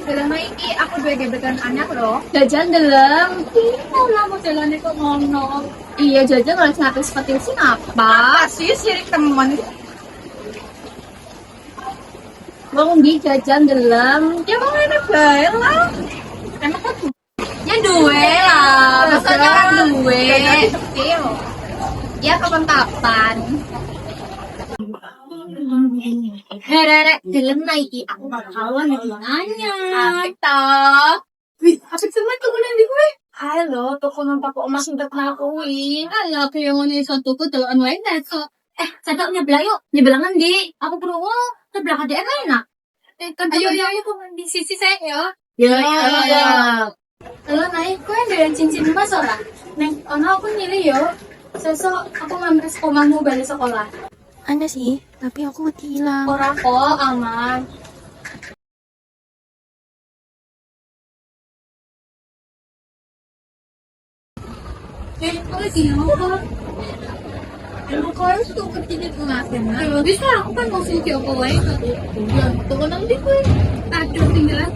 Dalam iki aku dua gebetan anak loh. Jajan dalam. Lah modelannya kok ngono. Iya jajan oleh satu seperti sih apa? Sih sirik teman. Wong di jajan dalam. Ya mau ini bae lah. Emang kan ya duwe lah. Maksudnya kan duwe. Ya kapan-kapan. Herere, dalam naiki aku bakalan nanya. Apa? Wih, asik sama tuh nanti gue. Halo, toko nampak kok emas untuk ngakui. Halo, kayak ngomongin suatu tuh dalam lain so. Sadar nyebelah yuk, nyebelangan di. Aku perlu sebelah ada enak. Ayo, aku di sisi saya ya. Ya. Halo, naik gue dengan cincin emas orang. Neng, aku nyilih yo. Sesok aku ngambil sekolahmu balik sekolah. Ada sih, tapi aku hilang. Orang kok aman. Lagi apa? Emang kau harus tuh kerja di pengasin, nah? Bisa aku kan mau suci apa wae kan? Ya, tuh nanti gue. Aduh, tinggalan.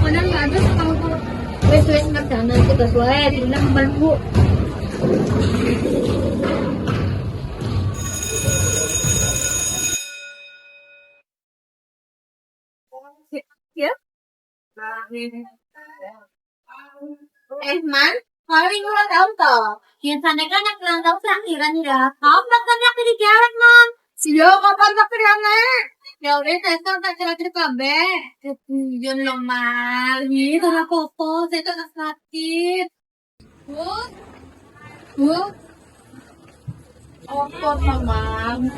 Mana nggak ada sama kau. Wes nggak jalan kita wae, tinggal membantu. Ya. Man, hari ulang tahun toh. Yang sana kan yang ulang tahun terakhiran ya. Kapan kan yang dijalan man? Sio kapan terakhirannya? Ya udah saya tak cerita kabe. Tujuan lo mal. Ini karena popo saya tuh sakit. Bu. Apa teman?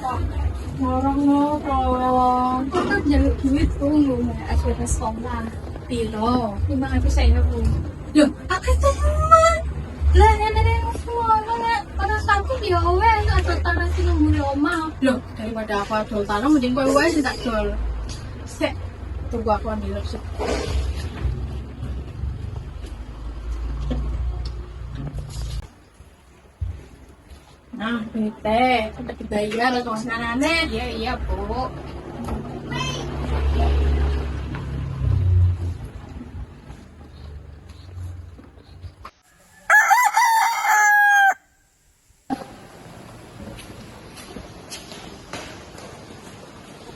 Orang kan jadi duit tuh lu akhirnya sekolah pilo 5.000 saya pun loh aku teman lah yang semua pada sanggup ya wes atau tanah sih nunggu lama loh daripada aku jual tanah mending gue wes tak jual tunggu aku ambil sih. Nah, ini teh, udah dibayar atau aneh. Iya, Bu.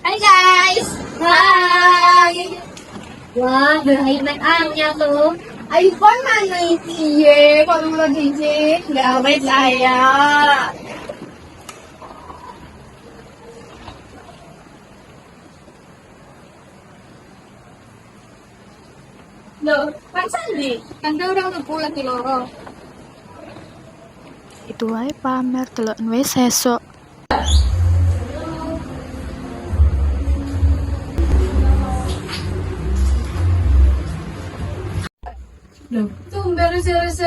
Hai guys. Hai. Wah, iPad Anya tuh. iPhone mana itu ya? Kalau mau digit, nggak awet saya. Loh, pasan nih? Kan udah pulang di loro. Itu wae pamer telok wes sesok. Loh, tuh beres-beres.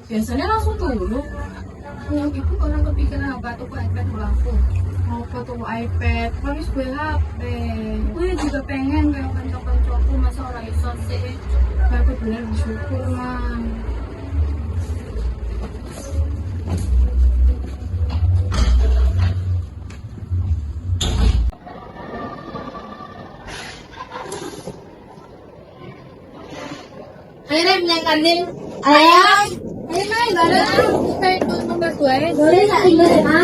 Biasanya langsung dulu. Yang itu orang kepikiran apa tuh iPad aku. Mau foto iPad, habis gue HP. Gue juga pengen gue kantor-kantorku masa orang iso sih. Aku bener bersyukur man. Ayo bilang kantin. Ayah. Ayo naik bareng. Kayak nomor gue. Boleh nggak tinggal ya?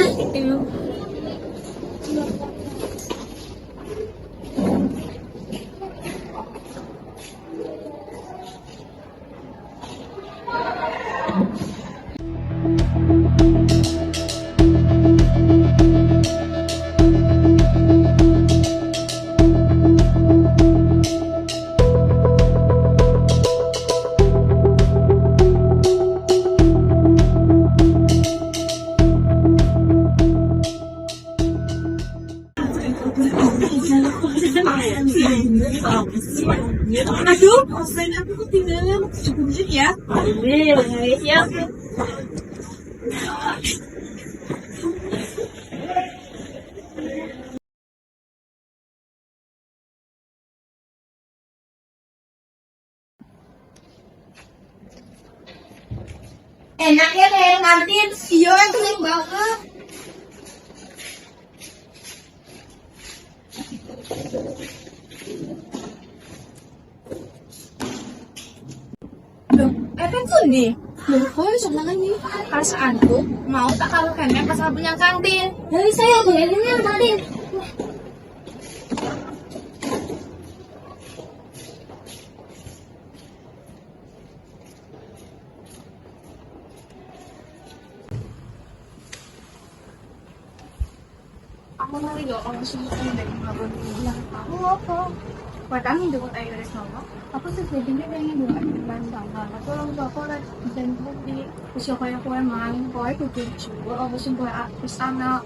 Aduh, offline aku ketinggalan. Cukup ya. Ya. Enaknya kayak kantin, iya kan kering banget. Loh, tuh nih. Loh, kok sama lagi? Perasaanku mau tak kalahkannya pas aku yang kantin. Dari saya boleh yang kantin. Aku nari gak kalau semua dari ngabun bilang aku apa? Padahal hindi ko tayo rin sama. Ako sa pwede na lang yung mga ibang ako lang ako na dan hindi gusto ko yung kuya maling ko ay kutuju. O gusto ko at na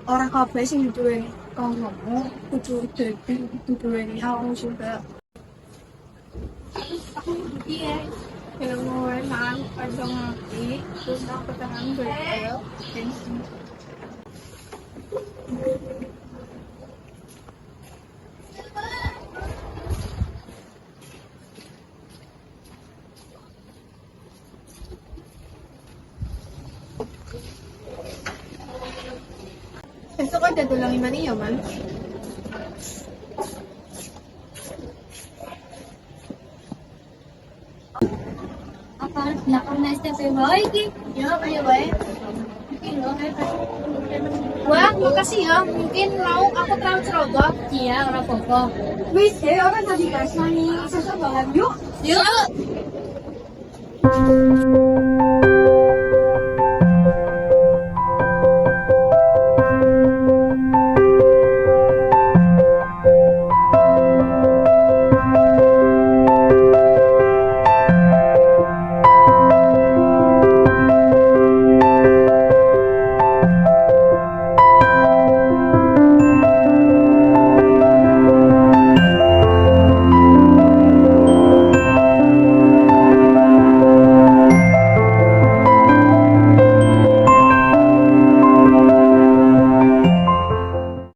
orang kafe sing dituin kang mo kutu dituin ako juga. Ako hindi eh. Kaya mo ay maling pagdang ngaki. Terus ako tangan berkayo. Thanks. Besok kan dadalangin man niya man. Apa belakang na step boy ki? Ya, ayo boy. Wah, makasih ya. Mungkin mau aku transfer iya, orang apa-apa. Wis, orang tadi kasih nih. Sesuatu banget yuk. Yuk.